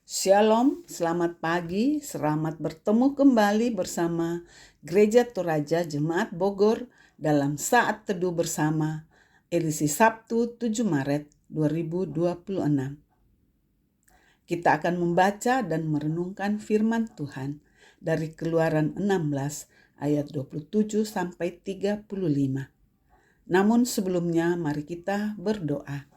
Shalom, selamat pagi, selamat bertemu kembali bersama Gereja Toraja Jemaat Bogor dalam Saat Teduh Bersama, edisi Sabtu 7 Maret 2026. Kita akan membaca dan merenungkan firman Tuhan dari Keluaran 16 ayat 27 sampai 35. Namun sebelumnya mari kita berdoa.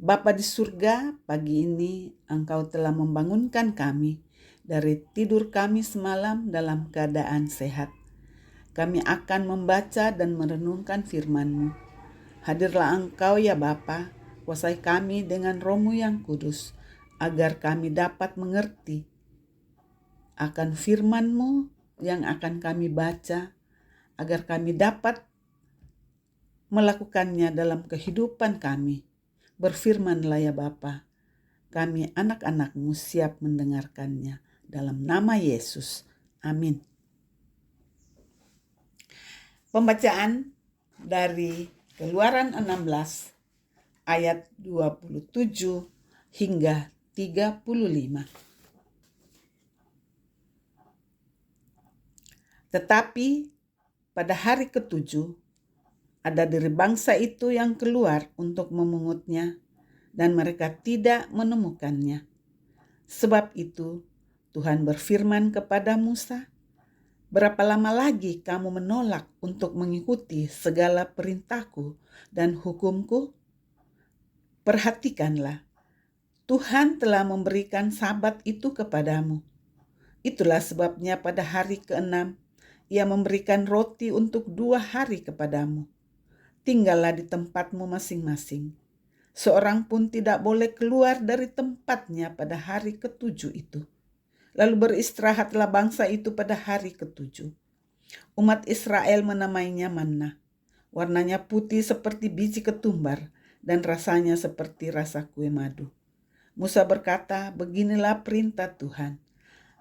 Bapa di surga, pagi ini Engkau telah membangunkan kami dari tidur kami semalam dalam keadaan sehat. Kami akan membaca dan merenungkan firman-Mu. Hadirlah Engkau ya Bapa, kuasai kami dengan Roh-Mu yang kudus, agar kami dapat mengerti akan firman-Mu yang akan kami baca, agar kami dapat melakukannya dalam kehidupan kami. Berfirmanlah ya Bapa, kami anak-anak-Mu siap mendengarkannya. Dalam nama Yesus, amin. Pembacaan dari Keluaran 16 ayat 27 hingga 35. Tetapi pada hari ketujuh, ada dari bangsa itu yang keluar untuk memungutnya, dan mereka tidak menemukannya. Sebab itu Tuhan berfirman kepada Musa, "Berapa lama lagi kamu menolak untuk mengikuti segala perintahku dan hukumku? Perhatikanlah, Tuhan telah memberikan Sabat itu kepadamu. Itulah sebabnya pada hari ke-6 Ia memberikan roti untuk 2 hari kepadamu. Tinggallah di tempatmu masing-masing. Seorang pun tidak boleh keluar dari tempatnya pada hari ke-7 itu. Lalu beristirahatlah bangsa itu pada hari ke-7. Umat Israel menamainya manna. Warnanya putih seperti biji ketumbar dan rasanya seperti rasa kue madu. Musa berkata, "Beginilah perintah Tuhan.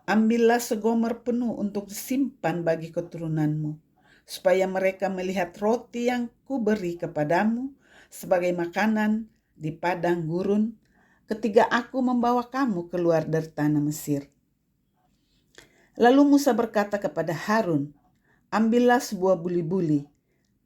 Ambillah segomer penuh untuk disimpan bagi keturunanmu, supaya mereka melihat roti yang kuberi kepadamu sebagai makanan di padang gurun ketika aku membawa kamu keluar dari tanah Mesir." Lalu Musa berkata kepada Harun, "Ambillah sebuah buli-buli,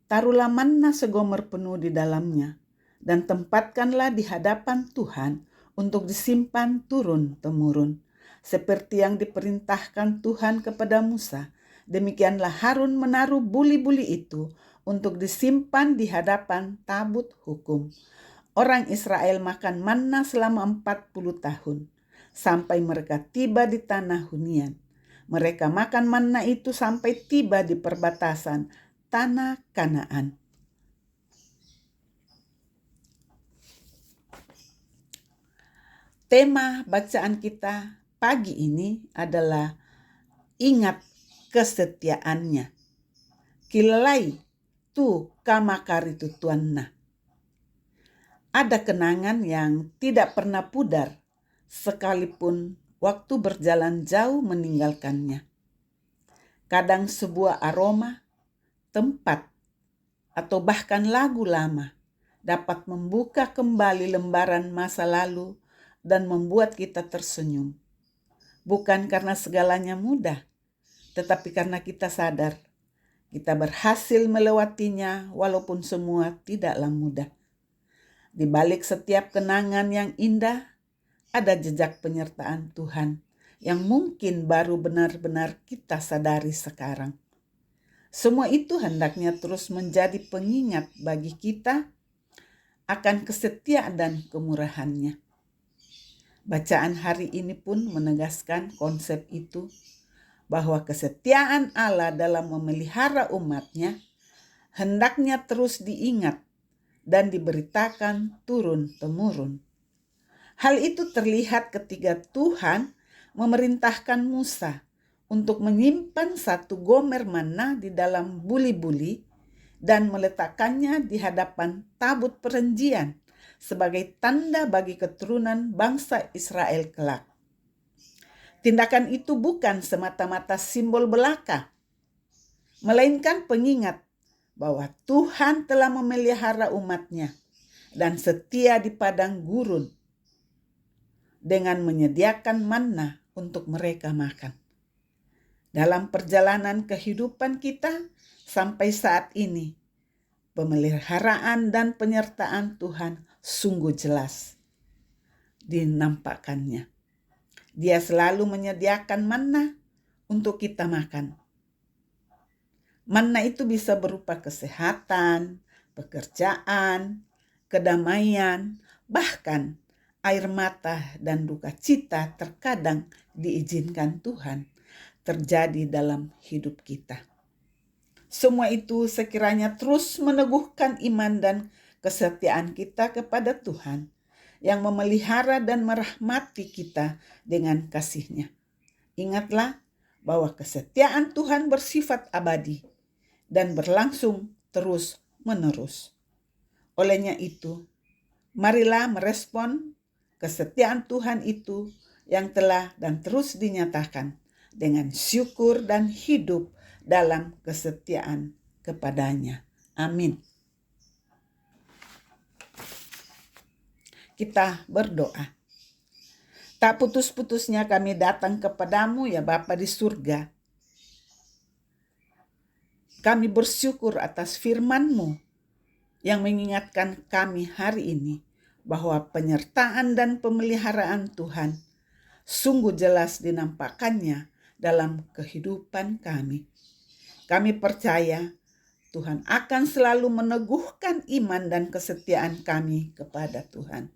taruhlah manna segomer penuh di dalamnya, dan tempatkanlah di hadapan Tuhan untuk disimpan turun-temurun. Seperti yang diperintahkan Tuhan kepada Musa, demikianlah Harun menaruh buli-buli itu untuk disimpan di hadapan tabut hukum. Orang Israel makan manna selama 40 tahun, sampai mereka tiba di tanah hunian. Mereka makan manna itu sampai tiba di perbatasan tanah Kanaan." Tema bacaan kita pagi ini adalah ingat kesetiaannya. Kilalai tu kamakari tutuanna. Ada kenangan yang tidak pernah pudar sekalipun waktu berjalan jauh meninggalkannya. Kadang sebuah aroma, tempat, atau bahkan lagu lama dapat membuka kembali lembaran masa lalu dan membuat kita tersenyum. Bukan karena segalanya mudah, tetapi karena kita sadar kita berhasil melewatinya walaupun semua tidaklah mudah. Di balik setiap kenangan yang indah, ada jejak penyertaan Tuhan yang mungkin baru benar-benar kita sadari sekarang. Semua itu hendaknya terus menjadi pengingat bagi kita akan kesetiaan dan kemurahannya. Bacaan hari ini pun menegaskan konsep itu, bahwa kesetiaan Allah dalam memelihara umatnya hendaknya terus diingat dan diberitakan turun-temurun. Hal itu terlihat ketika Tuhan memerintahkan Musa untuk menyimpan 1 gomer manna di dalam buli-buli dan meletakkannya di hadapan tabut perjanjian sebagai tanda bagi keturunan bangsa Israel kelak. Tindakan itu bukan semata-mata simbol belaka, melainkan pengingat bahwa Tuhan telah memelihara umatnya dan setia di padang gurun. dengan menyediakan manna untuk mereka makan. Dalam perjalanan kehidupan kita sampai saat ini, pemeliharaan dan penyertaan Tuhan sungguh jelas dinampakkannya. Dia selalu menyediakan manna untuk kita makan. Manna itu bisa berupa kesehatan, pekerjaan, kedamaian, bahkan air mata dan duka cita terkadang diizinkan Tuhan terjadi dalam hidup kita. Semua itu sekiranya terus meneguhkan iman dan kesetiaan kita kepada Tuhan yang memelihara dan merahmati kita dengan kasih-Nya. Ingatlah bahwa kesetiaan Tuhan bersifat abadi dan berlangsung terus-menerus. Olehnya itu, marilah merespon kesetiaan Tuhan itu yang telah dan terus dinyatakan dengan syukur dan hidup dalam kesetiaan kepadanya. Amin. Kita berdoa. Tak putus-putusnya kami datang kepadamu ya Bapa di surga. Kami bersyukur atas firman-Mu yang mengingatkan kami hari ini bahwa penyertaan dan pemeliharaan Tuhan sungguh jelas dinampakkannya dalam kehidupan kami. Kami percaya Tuhan akan selalu meneguhkan iman dan kesetiaan kami kepada Tuhan.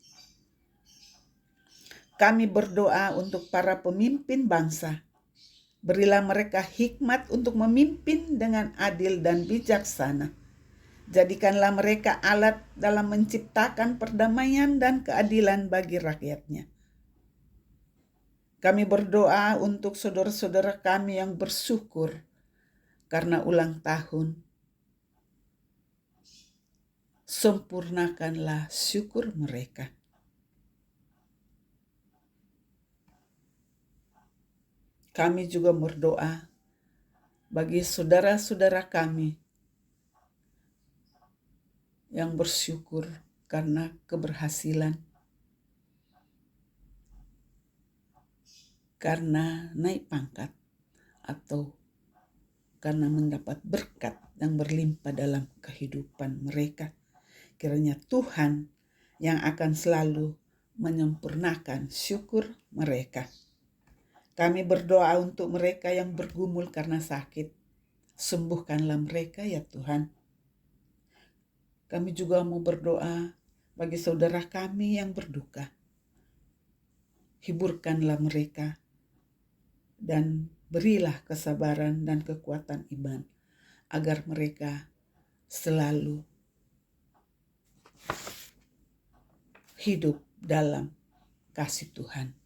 Kami berdoa untuk para pemimpin bangsa. Berilah mereka hikmat untuk memimpin dengan adil dan bijaksana. Jadikanlah mereka alat dalam menciptakan perdamaian dan keadilan bagi rakyatnya. Kami berdoa untuk saudara-saudara kami yang bersyukur karena ulang tahun. Sempurnakanlah syukur mereka. Kami juga berdoa bagi saudara-saudara kami yang bersyukur karena keberhasilan, karena naik pangkat, atau karena mendapat berkat yang berlimpah dalam kehidupan mereka. Kiranya Tuhan yang akan selalu menyempurnakan syukur mereka. Kami berdoa untuk mereka yang bergumul karena sakit. Sembuhkanlah mereka ya Tuhan. Kami juga mau berdoa bagi saudara kami yang berduka. Hiburkanlah mereka dan berilah kesabaran dan kekuatan iman agar mereka selalu hidup dalam kasih Tuhan.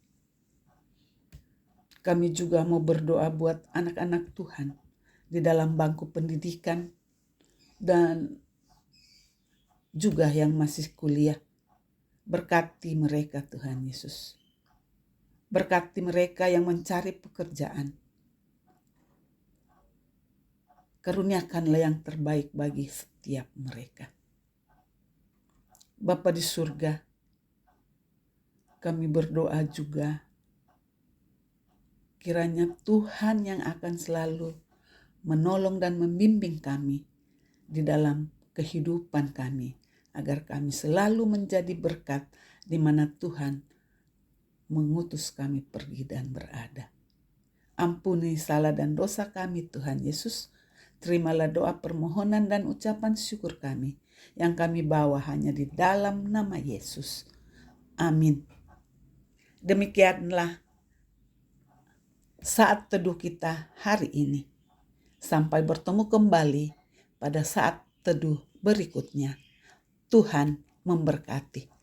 Kami juga mau berdoa buat anak-anak Tuhan di dalam bangku pendidikan dan juga yang masih kuliah. Berkati mereka Tuhan Yesus. Berkati mereka yang mencari pekerjaan. Karuniakanlah yang terbaik bagi setiap mereka. Bapa di surga, kami berdoa juga kiranya Tuhan yang akan selalu menolong dan membimbing kami di dalam kehidupan kami, agar kami selalu menjadi berkat di mana Tuhan mengutus kami pergi dan berada. Ampuni salah dan dosa kami Tuhan Yesus. Terimalah doa permohonan dan ucapan syukur kami yang kami bawa hanya di dalam nama Yesus. Amin. Demikianlah saat teduh kita hari ini. Sampai bertemu kembali pada saat teduh berikutnya. Tuhan memberkati.